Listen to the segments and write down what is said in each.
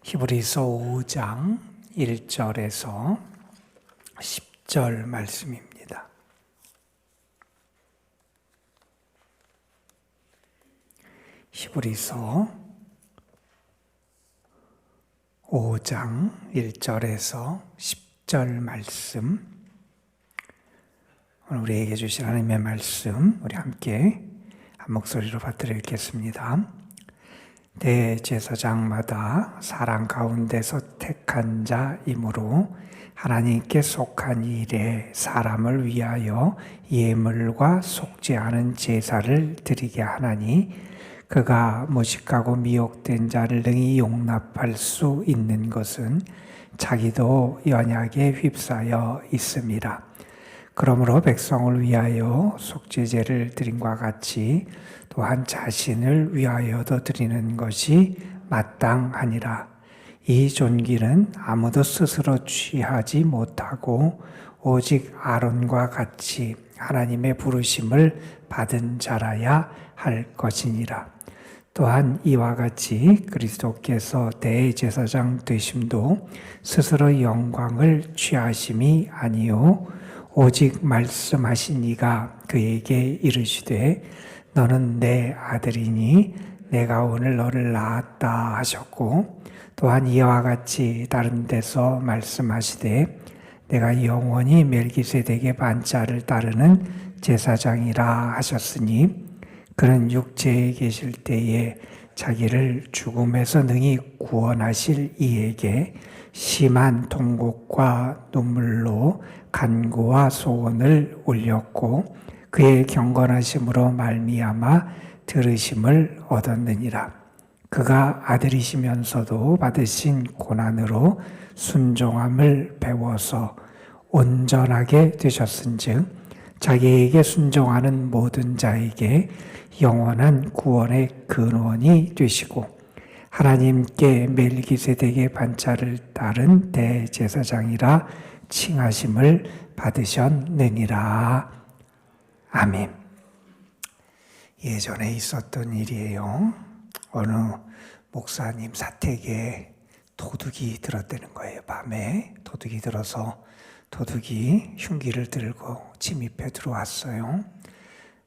히브리서 5장 1절에서 10절 말씀입니다. 히브리서 5장 1절에서 10절 말씀, 오늘 우리에게 주신 하나님의 말씀 우리 함께 한 목소리로 받들어 읽겠습니다. 대제사장마다 사람 가운데서 택한 자이므로 하나님께 속한 일에 사람을 위하여 예물과 속죄하는 제사를 드리게 하나니 그가 무식하고 미혹된 자를 능히 용납할 수 있는 것은 자기도 연약에 휩싸여 있습니다. 그러므로 백성을 위하여 속죄제를 드림과 같이 또한 자신을 위하여도 드리는 것이 마땅하니라. 이 존귀는 아무도 스스로 취하지 못하고 오직 아론과 같이 하나님의 부르심을 받은 자라야 할 것이니라. 또한 이와 같이 그리스도께서 대제사장 되심도 스스로 영광을 취하심이 아니요 오직 말씀하신 이가 그에게 이르시되 너는 내 아들이니 내가 오늘 너를 낳았다 하셨고, 또한 이와 같이 다른 데서 말씀하시되 내가 영원히 멜기세덱의 반차를 따르는 제사장이라 하셨으니 그는 육체에 계실 때에 자기를 죽음에서 능히 구원하실 이에게 심한 통곡과 눈물로 간구와 소원을 올렸고 그의 경건하심으로 말미암아 들으심을 얻었느니라. 그가 아들이시면서도 받으신 고난으로 순종함을 배워서 온전하게 되셨은즉 자기에게 순종하는 모든 자에게 영원한 구원의 근원이 되시고 하나님께 멜기세덱의 반차를 따른 대제사장이라 칭하심을 받으셨느니라. 아멘. 예전에 있었던 일이에요. 어느 목사님 사택에 도둑이 들었다는 거예요. 밤에 도둑이 들어서 도둑이 흉기를 들고 침입해 들어왔어요.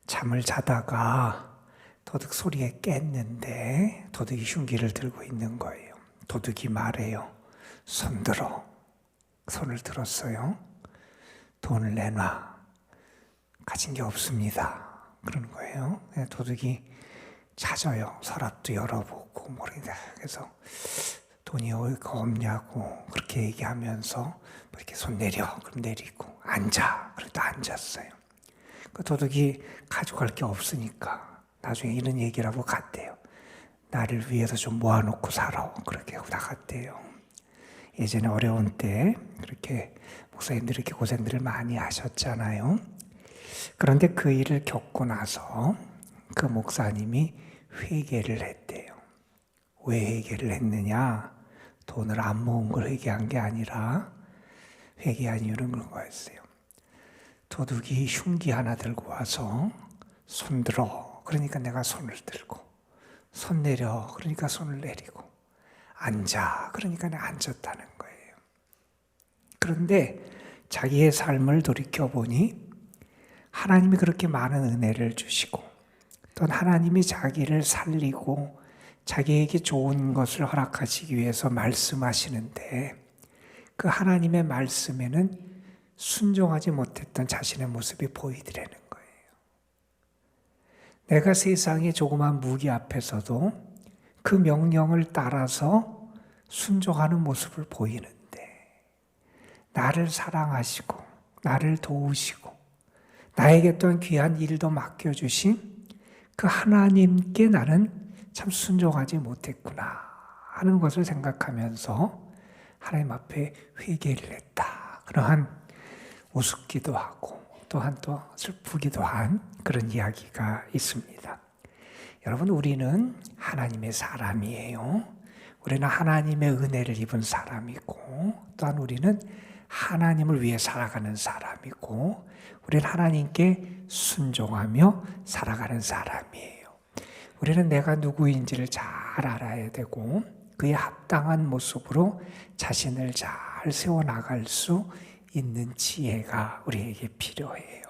잠을 자다가 도둑 소리에 깼는데 도둑이 흉기를 들고 있는 거예요. 도둑이 말해요. 손 들어. 손을 들었어요. 돈을 내놔. 가진 게 없습니다. 그러는 거예요. 도둑이 찾아요. 서랍도 열어보고 모르겠다. 그래서 돈이 어디가 없냐고 그렇게 얘기하면서 이렇게 손 내려. 그럼 내리고 앉아. 그래도 앉았어요. 그 도둑이 가져갈 게 없으니까 나중에 이런 얘기를 하고 갔대요. 나를 위해서 좀 모아놓고 살아. 그렇게 하고 나갔대요. 예전에 어려운 때 그렇게 목사님들이 이렇게 고생들을 많이 하셨잖아요. 그런데 그 일을 겪고 나서 그 목사님이 회개를 했대요. 왜 회개를 했느냐? 돈을 안 모은 걸 회개한 게 아니라 회개한 이유는 그런 거였어요. 도둑이 흉기 하나 들고 와서 손 들어. 그러니까 내가 손을 들고, 손 내려. 그러니까 손을 내리고, 앉아. 그러니까 내가 앉았다는 거예요. 그런데 자기의 삶을 돌이켜보니 하나님이 그렇게 많은 은혜를 주시고 또 하나님이 자기를 살리고 자기에게 좋은 것을 허락하시기 위해서 말씀하시는데 그 하나님의 말씀에는 순종하지 못했던 자신의 모습이 보이더라는 거예요. 내가 세상의 조그만 무기 앞에서도 그 명령을 따라서 순종하는 모습을 보이는데 나를 사랑하시고 나를 도우시고 나에게 또한 귀한 일도 맡겨주신 그 하나님께 나는 참 순종하지 못했구나 하는 것을 생각하면서 하나님 앞에 회개를 했다. 그러한 우습기도 하고 또한 또 슬프기도 한 그런 이야기가 있습니다. 여러분, 우리는 하나님의 사람이에요. 우리는 하나님의 은혜를 입은 사람이고 또한 우리는 하나님을 위해 살아가는 사람이고 우리는 하나님께 순종하며 살아가는 사람이에요. 우리는 내가 누구인지를 잘 알아야 되고 그에 합당한 모습으로 자신을 잘 세워나갈 수 있는 지혜가 우리에게 필요해요.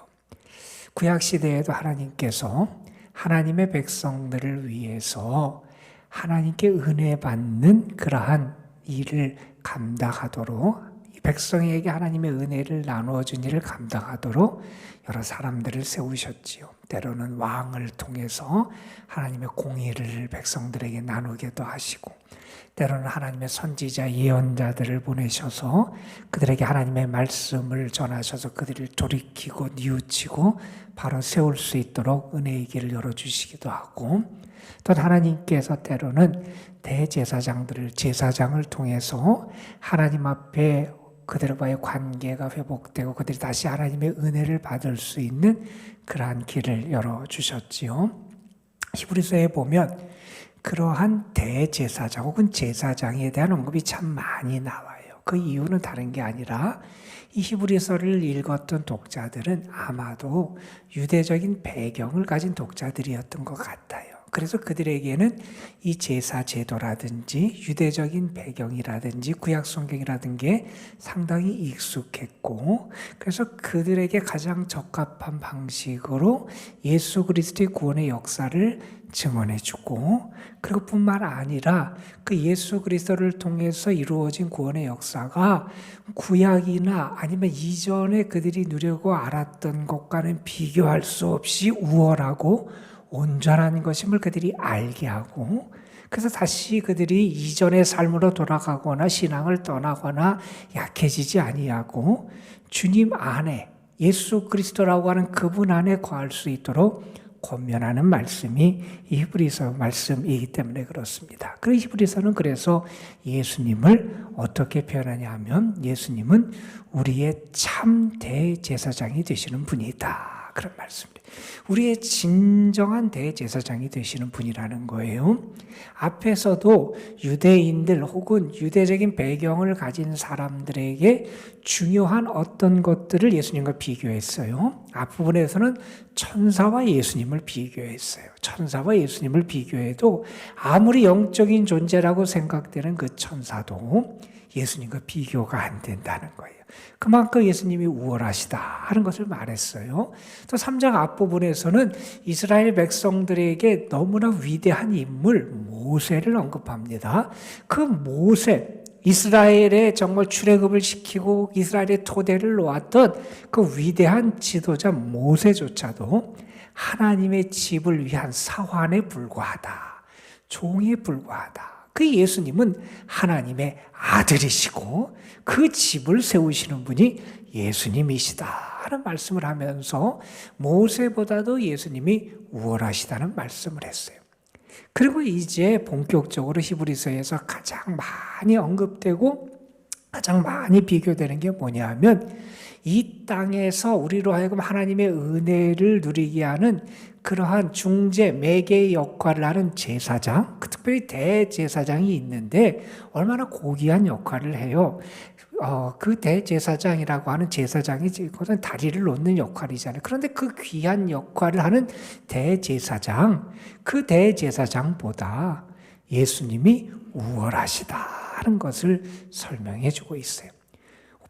구약시대에도 하나님께서 하나님의 백성들을 위해서 하나님께 은혜 받는 그러한 일을 감당하도록, 백성에게 하나님의 은혜를 나누어 준 일을 감당하도록 여러 사람들을 세우셨지요. 때로는 왕을 통해서 하나님의 공의를 백성들에게 나누기도 하시고, 때로는 하나님의 선지자 예언자들을 보내셔서 그들에게 하나님의 말씀을 전하셔서 그들을 돌이키고 뉘우치고 바로 세울 수 있도록 은혜의 길을 열어주시기도 하고, 또 하나님께서 때로는 대제사장들을, 제사장을 통해서 하나님 앞에 그들과의 관계가 회복되고 그들이 다시 하나님의 은혜를 받을 수 있는 그러한 길을 열어주셨지요. 히브리서에 보면 그러한 대제사장 혹은 제사장에 대한 언급이 참 많이 나와요. 그 이유는 다른 게 아니라 이 히브리서를 읽었던 독자들은 아마도 유대적인 배경을 가진 독자들이었던 것 같아요. 그래서 그들에게는 이 제사 제도라든지 유대적인 배경이라든지 구약 성경이라든 게 상당히 익숙했고, 그래서 그들에게 가장 적합한 방식으로 예수 그리스도의 구원의 역사를 증언해주고, 그리고 뿐만 아니라 그 예수 그리스도를 통해서 이루어진 구원의 역사가 구약이나 아니면 이전에 그들이 누리고 알았던 것과는 비교할 수 없이 우월하고 온전한 것임을 그들이 알게 하고, 그래서 다시 그들이 이전의 삶으로 돌아가거나 신앙을 떠나거나 약해지지 아니하고 주님 안에, 예수 그리스도라고 하는 그분 안에 거할 수 있도록 권면하는 말씀이 이 히브리서 말씀이기 때문에 그렇습니다. 그 히브리서는 그래서 예수님을 어떻게 표현하냐 하면 예수님은 우리의 참 대제사장이 되시는 분이다, 그런 말씀입니다. 우리의 진정한 대제사장이 되시는 분이라는 거예요. 앞에서도 유대인들 혹은 유대적인 배경을 가진 사람들에게 중요한 어떤 것들을 예수님과 비교했어요. 앞부분에서는 천사와 예수님을 비교했어요. 천사와 예수님을 비교해도 아무리 영적인 존재라고 생각되는 그 천사도 예수님과 비교가 안 된다는 거예요. 그만큼 예수님이 우월하시다 하는 것을 말했어요. 또 3장 앞부분에서는 이스라엘 백성들에게 너무나 위대한 인물 모세를 언급합니다. 그 모세, 이스라엘에 정말 출애굽을 시키고 이스라엘의 토대를 놓았던 그 위대한 지도자 모세조차도 하나님의 집을 위한 사환에 불과하다, 종에 불과하다. 그 예수님은 하나님의 아들이시고 그 집을 세우시는 분이 예수님이시다 하는 말씀을 하면서 모세보다도 예수님이 우월하시다는 말씀을 했어요. 그리고 이제 본격적으로 히브리서에서 가장 많이 언급되고 가장 많이 비교되는 게 뭐냐 하면 이 땅에서 우리로 하여금 하나님의 은혜를 누리게 하는 그러한 중재, 매개의 역할을 하는 제사장, 특별히 대제사장이 있는데 얼마나 고귀한 역할을 해요. 그 대제사장이라고 하는 제사장이 그것은 다리를 놓는 역할이잖아요. 그런데 그 귀한 역할을 하는 대제사장, 그 대제사장보다 예수님이 우월하시다 하는 것을 설명해 주고 있어요.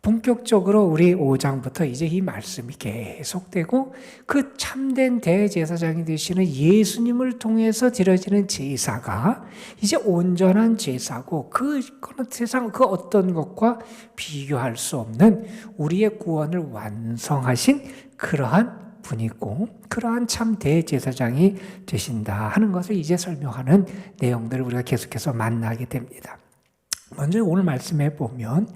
본격적으로 우리 5장부터 이제 이 말씀이 계속되고 그 참된 대제사장이 되시는 예수님을 통해서 드려지는 제사가 이제 온전한 제사고 그 세상 그 어떤 것과 비교할 수 없는 우리의 구원을 완성하신 그러한 분이고 그러한 참 대제사장이 되신다 하는 것을 이제 설명하는 내용들을 우리가 계속해서 만나게 됩니다. 먼저 오늘 말씀해 보면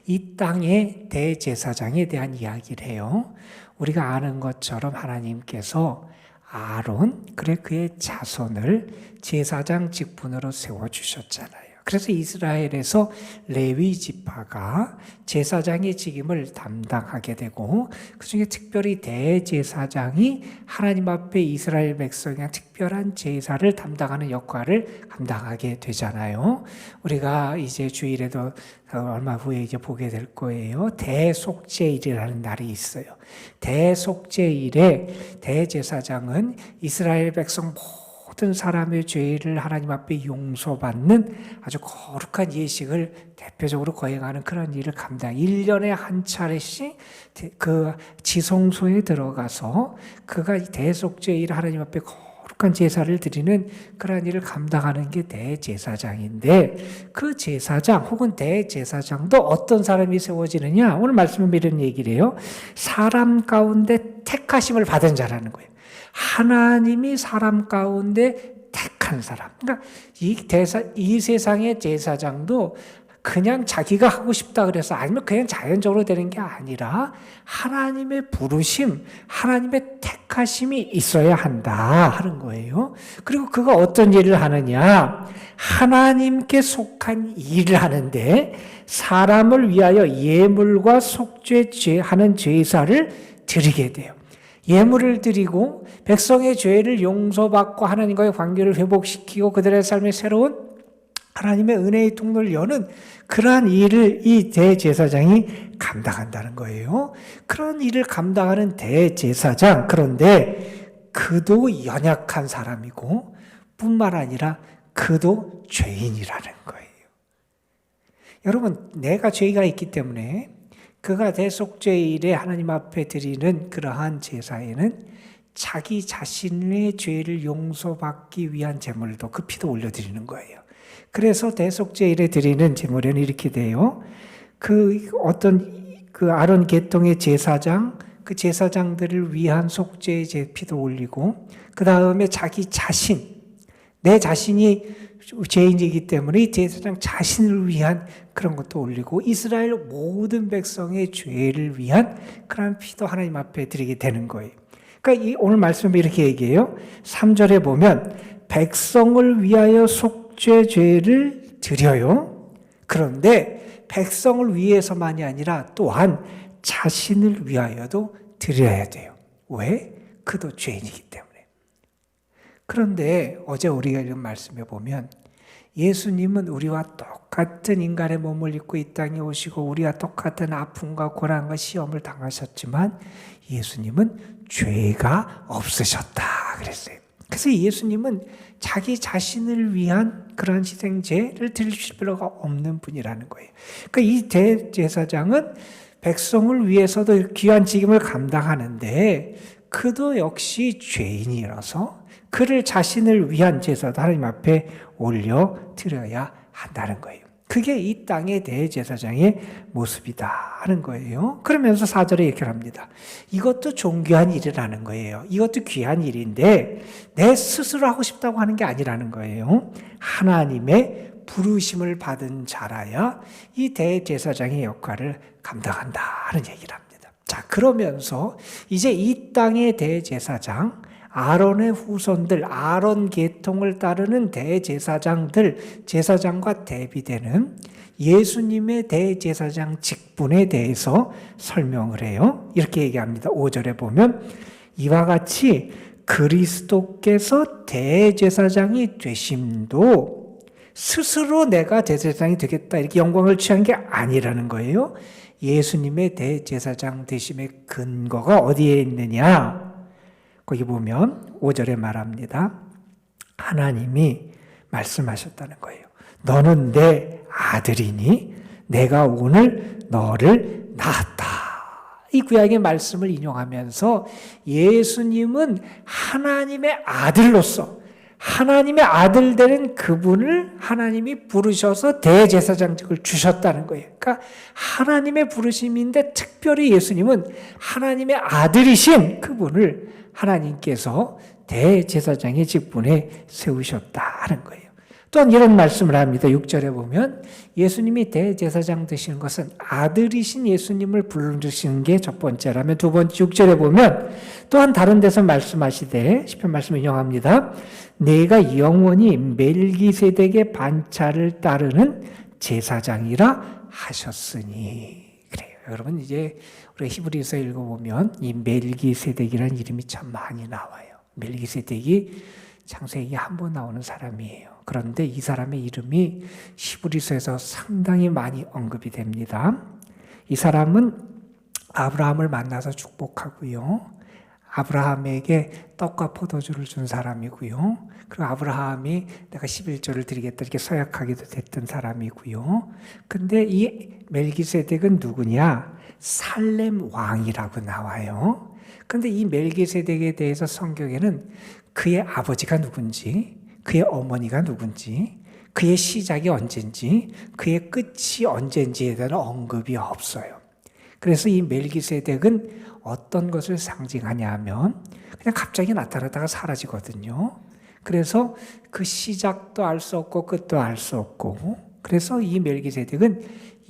이 땅의 대제사장에 대한 이야기를 해요. 우리가 아는 것처럼 하나님께서 아론, 그래 그의 자손을 제사장 직분으로 세워주셨잖아요. 그래서 이스라엘에서 레위 지파가 제사장의 직임을 담당하게 되고 그중에 특별히 대제사장이 하나님 앞에 이스라엘 백성의 특별한 제사를 담당하는 역할을 감당하게 되잖아요. 우리가 이제 주일에도 얼마 후에 이제 보게 될 거예요. 대속죄일이라는 날이 있어요. 대속죄일에 대제사장은 이스라엘 백성 모든 사람의 죄를 하나님 앞에 용서받는 아주 거룩한 예식을 대표적으로 거행하는 그런 일을 1년에 한 차례씩 그 지성소에 들어가서 그가 대속죄를 하나님 앞에 거룩한 제사를 드리는 그런 일을 감당하는 게 대제사장인데, 그 제사장 혹은 대제사장도 어떤 사람이 세워지느냐? 오늘 말씀은 이런 얘기를 해요. 사람 가운데 택하심을 받은 자라는 거예요. 하나님이 사람 가운데 택한 사람. 그러니까 이 세상의 제사장도 그냥 자기가 하고 싶다 그래서, 아니면 그냥 자연적으로 되는 게 아니라 하나님의 부르심, 하나님의 택하심이 있어야 한다 하는 거예요. 그리고 그가 어떤 일을 하느냐? 하나님께 속한 일을 하는데 사람을 위하여 예물과 속죄하는 제사를 드리게 돼요. 예물을 드리고 백성의 죄를 용서받고 하나님과의 관계를 회복시키고 그들의 삶에 새로운 하나님의 은혜의 통로를 여는 그러한 일을 이 대제사장이 감당한다는 거예요. 그런 일을 감당하는 대제사장, 그런데 그도 연약한 사람이고 뿐만 아니라 그도 죄인이라는 거예요. 여러분, 내가 죄가 있기 때문에 그가 대속죄일에 하나님 앞에 드리는 그러한 제사에는 자기 자신의 죄를 용서받기 위한 제물도, 그 피도 올려드리는 거예요. 그래서 대속죄일에 드리는 제물에는 이렇게 돼요. 그 아론 계통의 제사장, 그 제사장들을 위한 속죄의 피도 올리고, 그 다음에 자기 자신, 내 자신이 죄인이기 때문에 이 제사장 자신을 위한 그런 것도 올리고, 이스라엘 모든 백성의 죄를 위한 그런 피도 하나님 앞에 드리게 되는 거예요. 그러니까 오늘 말씀에 이렇게 얘기해요. 3절에 보면 백성을 위하여 속죄죄를 드려요. 그런데 백성을 위해서만이 아니라 또한 자신을 위하여도 드려야 돼요. 왜? 그도 죄인이기 때문에. 그런데 어제 우리가 읽은 말씀에 보면 예수님은 우리와 똑같은 인간의 몸을 입고 이 땅에 오시고 우리와 똑같은 아픔과 고난과 시험을 당하셨지만 예수님은 죄가 없으셨다 그랬어요. 그래서 예수님은 자기 자신을 위한 그런 희생제를 드리실 필요가 없는 분이라는 거예요. 그러니까 이 대제사장은 백성을 위해서도 귀한 직임을 감당하는데 그도 역시 죄인이라서 그를 자신을 위한 제사도 하나님 앞에 올려드려야 한다는 거예요. 그게 이 땅의 대제사장의 모습이다 하는 거예요. 그러면서 4절에 이렇게 합니다. 이것도 존귀한 일이라는 거예요. 이것도 귀한 일인데 내 스스로 하고 싶다고 하는 게 아니라는 거예요. 하나님의 부르심을 받은 자라야 이 대제사장의 역할을 감당한다 하는 얘기를 합니다. 자, 그러면서 이제 이 땅의 대제사장, 아론의 후손들, 아론 계통을 따르는 대제사장들, 제사장과 대비되는 예수님의 대제사장 직분에 대해서 설명을 해요. 이렇게 얘기합니다. 5절에 보면 이와 같이 그리스도께서 대제사장이 되심도 스스로 내가 대제사장이 되겠다 이렇게 영광을 취한 게 아니라는 거예요. 예수님의 대제사장 되심의 근거가 어디에 있느냐? 거기 보면 5절에 말합니다. 하나님이 말씀하셨다는 거예요. 너는 내 아들이니 내가 오늘 너를 낳았다. 이 구약의 말씀을 인용하면서 예수님은 하나님의 아들로서 하나님의 아들 되는 그분을 하나님이 부르셔서 대제사장직을 주셨다는 거예요. 그러니까 하나님의 부르심인데 특별히 예수님은 하나님의 아들이신 그분을 하나님께서 대제사장의 직분에 세우셨다는 거예요. 또한 이런 말씀을 합니다. 6절에 보면 예수님이 대제사장 되시는 것은 아들이신 예수님을 부르시는 게 첫 번째라면 두 번째 6절에 보면 또한 다른 데서 말씀하시되 시편 말씀 인용합니다. 내가 영원히 멜기세덱의 반차를 따르는 제사장이라 하셨으니. 그래요. 여러분 이제 우리 히브리서 읽어보면 이 멜기세덱이라는 이름이 참 많이 나와요. 멜기세덱이 창세기에 한 번 나오는 사람이에요. 그런데 이 사람의 이름이 히브리서에서 상당히 많이 언급이 됩니다. 이 사람은 아브라함을 만나서 축복하고요. 아브라함에게 떡과 포도주를 준 사람이고요. 그리고 아브라함이 내가 11조를 드리겠다 이렇게 서약하기도 됐던 사람이고요. 근데 이 멜기세덱은 누구냐? 살렘 왕이라고 나와요. 근데 이 멜기세덱에 대해서 성경에는 그의 아버지가 누군지, 그의 어머니가 누군지, 그의 시작이 언젠지, 그의 끝이 언젠지에 대한 언급이 없어요. 그래서 이 멜기세덱은 어떤 것을 상징하냐 하면 그냥 갑자기 나타나다가 사라지거든요. 그래서 그 시작도 알 수 없고 끝도 알 수 없고, 그래서 이 멜기세덱은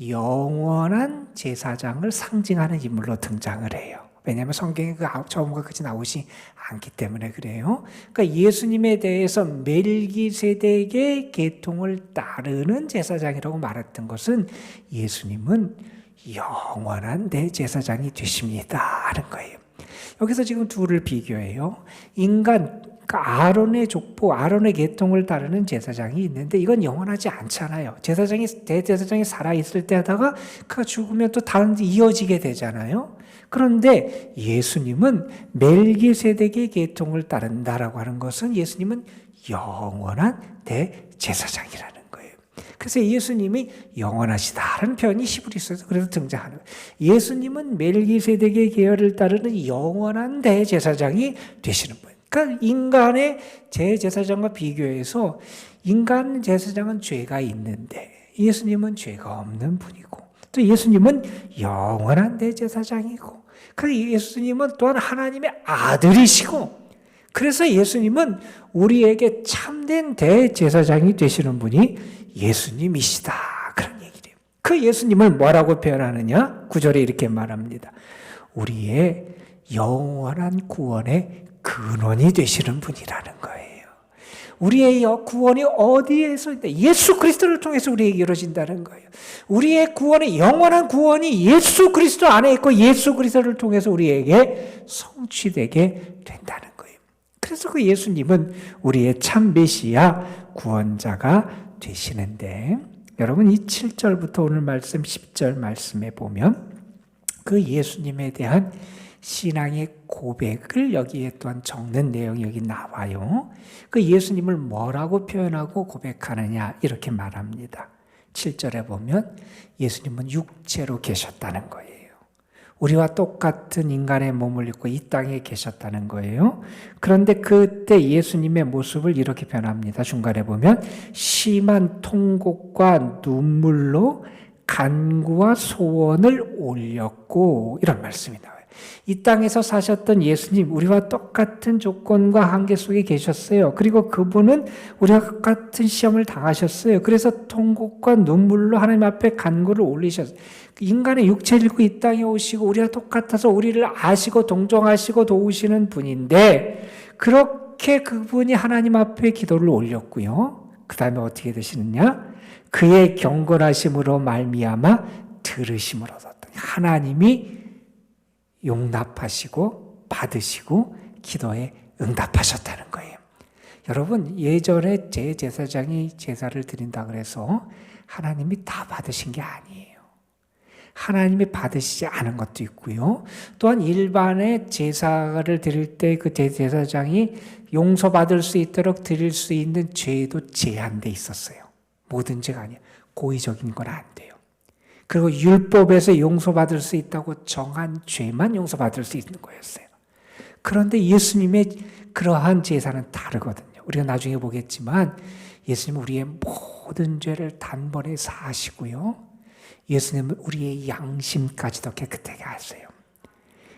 영원한 제사장을 상징하는 인물로 등장을 해요. 왜냐하면 성경에 그 처음과 끝이 나오지 않기 때문에 그래요. 그러니까 예수님에 대해서 멜기세덱의 계통을 따르는 제사장이라고 말했던 것은 예수님은 영원한 대제사장이 되십니다 하는 거예요. 여기서 지금 둘을 비교해요. 인간, 그러니까 아론의 족보, 아론의 계통을 따르는 제사장이 있는데 이건 영원하지 않잖아요. 대제사장이 살아있을 때 하다가 그가 죽으면 또 다른 데 이어지게 되잖아요. 그런데 예수님은 멜기세덱의 계통을 따른다라고 하는 것은 예수님은 영원한 대제사장이라는 거예요. 그래서 예수님이 영원하시다라는 표현이 히브리서에서 그래서 등장하는 거예요. 예수님은 멜기세덱의 계열을 따르는 영원한 대제사장이 되시는 거예요. 그러니까 인간의 제사장과 비교해서 인간 제사장은 죄가 있는데 예수님은 죄가 없는 분이고 또 예수님은 영원한 대제사장이고 그리고 예수님은 또한 하나님의 아들이시고 그래서 예수님은 우리에게 참된 대제사장이 되시는 분이 예수님이시다. 그런 얘기래요. 그 예수님을 뭐라고 표현하느냐? 9절에 이렇게 말합니다. 우리의 영원한 구원의 근원이 되시는 분이라는 거예요. 우리의 구원이 어디에서 있다? 예수 그리스도를 통해서 우리에게 이루어진다는 거예요. 우리의 구원의 영원한 구원이 예수 그리스도 안에 있고 예수 그리스도를 통해서 우리에게 성취되게 된다는 거예요. 그래서 그 예수님은 우리의 참 메시아 구원자가 되시는데 여러분 이 7절부터 오늘 말씀 10절 말씀에 보면 그 예수님에 대한 신앙의 고백을 여기에 또한 적는 내용이 여기 나와요. 그 예수님을 뭐라고 표현하고 고백하느냐 이렇게 말합니다. 7절에 보면 예수님은 육체로 계셨다는 거예요. 우리와 똑같은 인간의 몸을 입고 이 땅에 계셨다는 거예요. 그런데 그때 예수님의 모습을 이렇게 표현합니다. 중간에 보면 심한 통곡과 눈물로 간구와 소원을 올렸고 이런 말씀이 나와요. 이 땅에서 사셨던 예수님, 우리와 똑같은 조건과 한계 속에 계셨어요. 그리고 그분은 우리와 똑같은 시험을 당하셨어요. 그래서 통곡과 눈물로 하나님 앞에 간구를 올리셨어요. 인간의 육체를 입고 이 땅에 오시고 우리와 똑같아서 우리를 아시고 동정하시고 도우시는 분인데 그렇게 그분이 하나님 앞에 기도를 올렸고요. 그 다음에 어떻게 되시느냐? 그의 경건하심으로 말미암아 들으심을 얻었다. 하나님이 용납하시고 받으시고 기도에 응답하셨다는 거예요. 여러분 예전에 제사장이 제사를 드린다 그래서 하나님이 다 받으신 게 아니에요. 하나님이 받으시지 않은 것도 있고요. 또한 일반의 제사를 드릴 때 그 제사장이 용서받을 수 있도록 드릴 수 있는 죄도 제한돼 있었어요. 모든 죄가 아니에요. 고의적인 건 안 돼요. 그리고 율법에서 용서받을 수 있다고 정한 죄만 용서받을 수 있는 거였어요. 그런데 예수님의 그러한 제사는 다르거든요. 우리가 나중에 보겠지만 예수님은 우리의 모든 죄를 단번에 사하시고요. 예수님은 우리의 양심까지도 깨끗하게 하세요.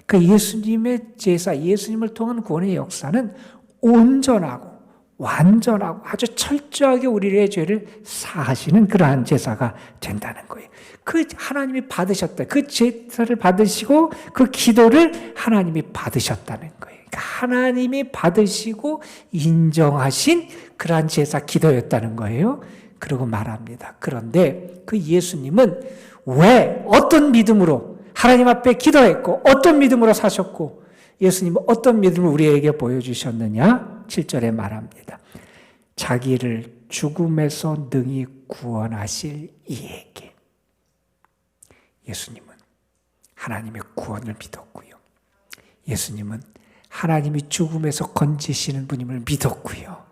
그 예수님의 제사, 예수님을 통한 구원의 역사는 온전하고 완전하고 아주 철저하게 우리의 죄를 사하시는 그러한 제사가 된다는 거예요. 그 하나님이 받으셨다. 그 제사를 받으시고 그 기도를 하나님이 받으셨다는 거예요. 그러니까 하나님이 받으시고 인정하신 그러한 제사 기도였다는 거예요. 그러고 말합니다. 그런데 그 예수님은 왜 어떤 믿음으로 하나님 앞에 기도했고 어떤 믿음으로 사셨고 예수님은 어떤 믿음을 우리에게 보여주셨느냐? 7절에 말합니다. 자기를 죽음에서 능히 구원하실 이에게. 예수님은 하나님의 구원을 믿었고요. 예수님은 하나님이 죽음에서 건지시는 분임을 믿었고요.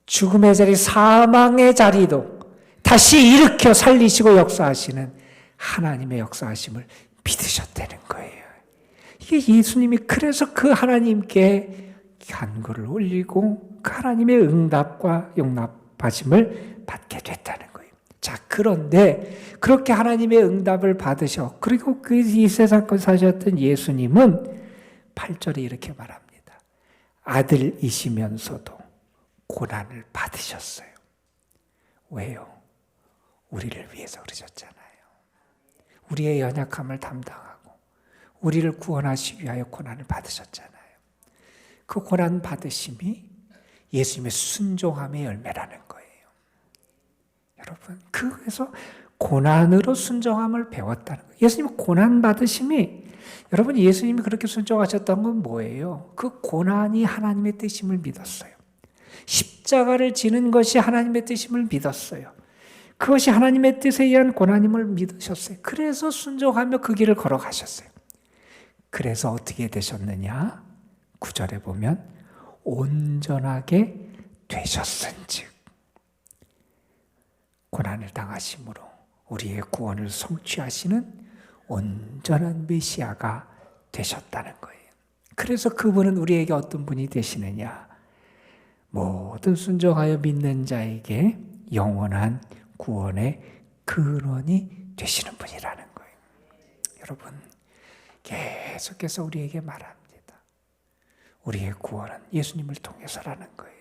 죽음의 자리, 사망의 자리도 다시 일으켜 살리시고 역사하시는 하나님의 역사하심을 믿으셨다는 거예요. 이게 예수님이 그래서 그 하나님께 간구를 올리고 그 하나님의 응답과 용납하심을 받게 됐다는 거예요. 자, 그런데 그렇게 하나님의 응답을 받으셔. 그리고 이 세상 걸 사셨던 예수님은 8절에 이렇게 말합니다. 아들이시면서도 고난을 받으셨어요. 왜요? 우리를 위해서 그러셨잖아요. 우리의 연약함을 담당하고 우리를 구원하시기 위하여 고난을 받으셨잖아요. 그 고난 받으심이 예수님의 순종함의 열매라는 거예요. 여러분, 그래서 고난으로 순종함을 배웠다는 거예요. 예수님 고난 받으심이, 여러분, 예수님이 그렇게 순종하셨던 건 뭐예요? 그 고난이 하나님의 뜻임을 믿었어요. 십자가를 지는 것이 하나님의 뜻임을 믿었어요. 그것이 하나님의 뜻에 의한 고난임을 믿으셨어요. 그래서 순종하며 그 길을 걸어가셨어요. 그래서 어떻게 되셨느냐? 9절에 보면 온전하게 되셨은즉, 고난을 당하심으로 우리의 구원을 성취하시는 온전한 메시아가 되셨다는 거예요. 그래서 그분은 우리에게 어떤 분이 되시느냐? 모든 순종하여 믿는 자에게 영원한 구원의 근원이 되시는 분이라는 거예요. 여러분, 계속해서 우리에게 말합니다. 우리의 구원은 예수님을 통해서라는 거예요.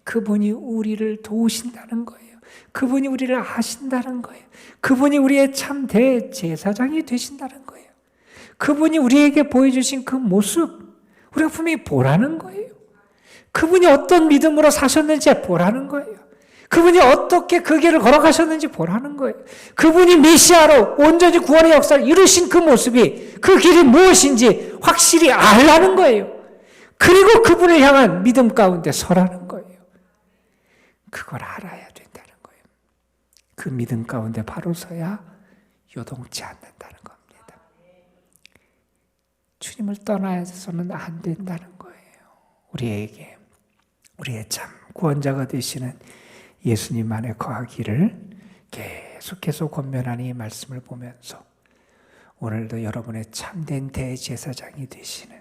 그분이 우리를 도우신다는 거예요. 그분이 우리를 아신다는 거예요. 그분이 우리의 참 대제사장이 되신다는 거예요. 그분이 우리에게 보여주신 그 모습, 우리가 분명히 보라는 거예요. 그분이 어떤 믿음으로 사셨는지 보라는 거예요. 그분이 어떻게 그 길을 걸어가셨는지 보라는 거예요. 그분이 메시아로 온전히 구원의 역사를 이루신 그 모습이, 그 길이 무엇인지 확실히 알라는 거예요. 그리고 그분을 향한 믿음 가운데 서라는 거예요. 그걸 알아야 된다는 거예요. 그 믿음 가운데 바로 서야 요동치 않는다는 겁니다. 주님을 떠나서는 안 된다는 거예요. 우리에게, 우리의 참 구원자가 되시는 예수님 안에 거하기를 계속해서 권면하는 이 말씀을 보면서 오늘도 여러분의 참된 대제사장이 되시는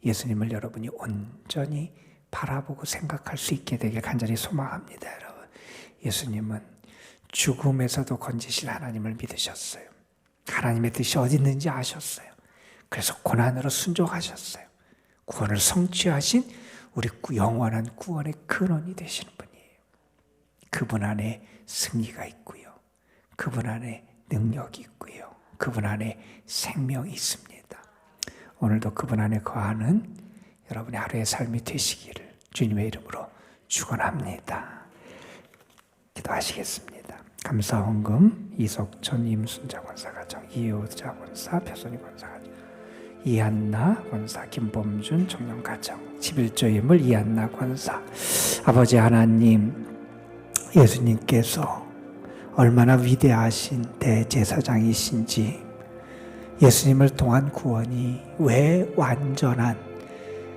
예수님을 여러분이 온전히 바라보고 생각할 수 있게 되길 간절히 소망합니다. 여러분, 예수님은 죽음에서도 건지실 하나님을 믿으셨어요. 하나님의 뜻이 어디 있는지 아셨어요. 그래서 고난으로 순종하셨어요. 구원을 성취하신 우리 영원한 구원의 근원이 되시는 분이에요. 그분 안에 승리가 있고요. 그분 안에 능력이 있고요. 그분 안에 생명이 있습니다. 오늘도 그분 안에 거하는 여러분의 하루의 삶이 되시기를 주님의 이름으로 축원합니다. 기도하시겠습니다. 감사 헌금 이석천 임순자 권사 가정, 이효자 권사, 표선이 권사 가정, 이한나 권사, 김범준 청년 가정, 11조 예물 이한나 권사. 아버지 하나님, 예수님께서 얼마나 위대하신 대제사장이신지, 예수님을 통한 구원이 왜 완전한,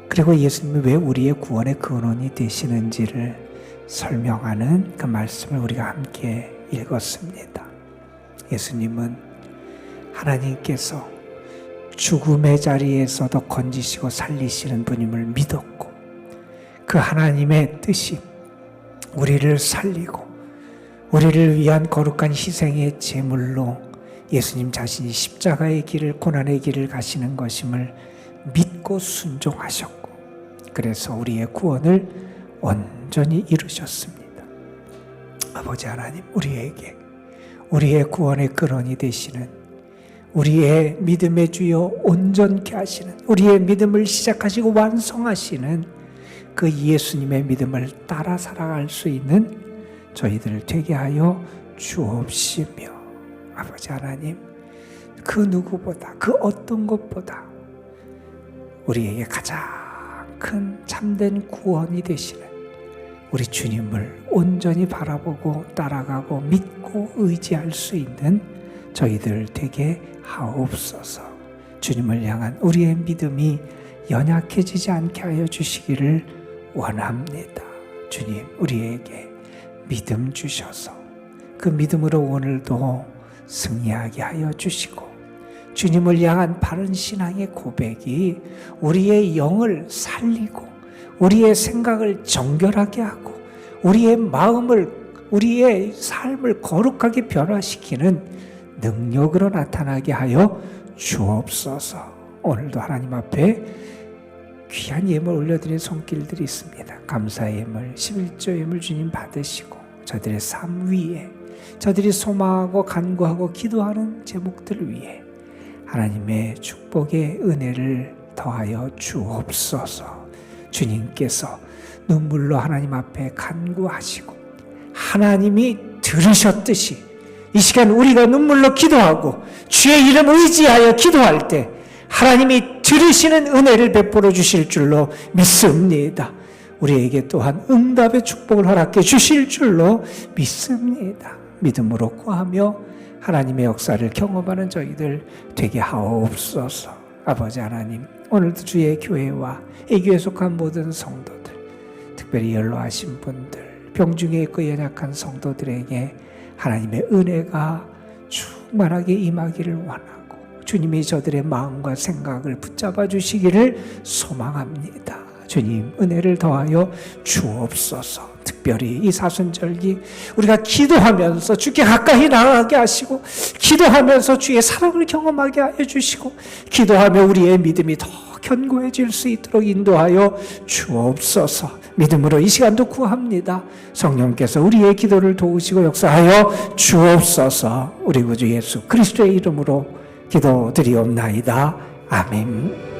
그리고 예수님이 왜 우리의 구원의 근원이 되시는지를 설명하는 그 말씀을 우리가 함께 읽었습니다. 예수님은 하나님께서 죽음의 자리에서도 건지시고 살리시는 분임을 믿었고, 그 하나님의 뜻이 우리를 살리고 우리를 위한 거룩한 희생의 제물로 예수님 자신이 십자가의 길을, 고난의 길을 가시는 것임을 믿고 순종하셨고, 그래서 우리의 구원을 온전히 이루셨습니다. 아버지 하나님, 우리에게 우리의 구원의 근원이 되시는, 우리의 믿음의 주여 온전케 하시는, 우리의 믿음을 시작하시고 완성하시는 그 예수님의 믿음을 따라 살아갈 수 있는 저희들 되게 하여 주옵시며, 아버지 하나님, 그 누구보다, 그 어떤 것보다 우리에게 가장 큰 참된 구원이 되시는 우리 주님을 온전히 바라보고 따라가고 믿고 의지할 수 있는 저희들 되게 하옵소서. 주님을 향한 우리의 믿음이 연약해지지 않게 하여 주시기를 원합니다. 주님, 우리에게 믿음 주셔서 그 믿음으로 오늘도 승리하게 하여 주시고, 주님을 향한 바른 신앙의 고백이 우리의 영을 살리고 우리의 생각을 정결하게 하고 우리의 마음을, 우리의 삶을 거룩하게 변화시키는 능력으로 나타나게 하여 주옵소서. 오늘도 하나님 앞에 귀한 예물 올려드린 손길들이 있습니다. 감사의 예물, 11조 예물 주님 받으시고, 저들의 삶 위에, 저들이 소망하고 간구하고 기도하는 제목들 위에 하나님의 축복의 은혜를 더하여 주옵소서. 주님께서 눈물로 하나님 앞에 간구하시고 하나님이 들으셨듯이 이 시간 우리가 눈물로 기도하고 주의 이름 의지하여 기도할 때 하나님이 들으시는 은혜를 베풀어 주실 줄로 믿습니다. 우리에게 또한 응답의 축복을 허락해 주실 줄로 믿습니다. 믿음으로 구하며 하나님의 역사를 경험하는 저희들 되게 하옵소서. 아버지 하나님, 오늘도 주의 교회와 이 교회에 속한 모든 성도들, 특별히 연로하신 분들, 병중에 있고 연약한 성도들에게 하나님의 은혜가 충만하게 임하기를 원하고 주님이 저들의 마음과 생각을 붙잡아 주시기를 소망합니다. 주님, 은혜를 더하여 주옵소서. 특별히 이 사순절기 우리가 기도하면서 주께 가까이 나아가게 하시고, 기도하면서 주의 사랑을 경험하게 하여 주시고, 기도하며 우리의 믿음이 더 견고해질 수 있도록 인도하여 주옵소서. 믿음으로 이 시간도 구합니다. 성령께서 우리의 기도를 도우시고 역사하여 주옵소서. 우리 구주 예수 그리스도의 이름으로 기도드리옵나이다. 아멘.